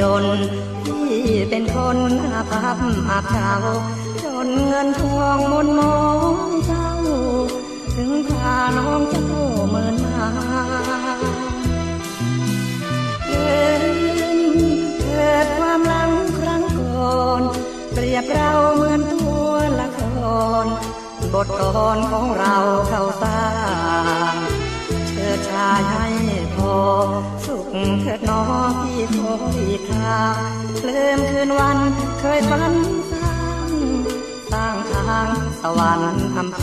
จนพี่เป็นคนอาภัพอาเก่าจนเงินทองมนมองเจ้าถึงพาน้องเจ้าเมินมาเกิดความหลังครั้งก่อนเปรียบเราเหมือนตัวละครบทกลอนของเราเข้าสร้างเชิดชายให้พอสุขเถิดน้องที่คอยคาเคลื่อนคืนวันเคยฝันสร้างทางสวรรค์อำไพ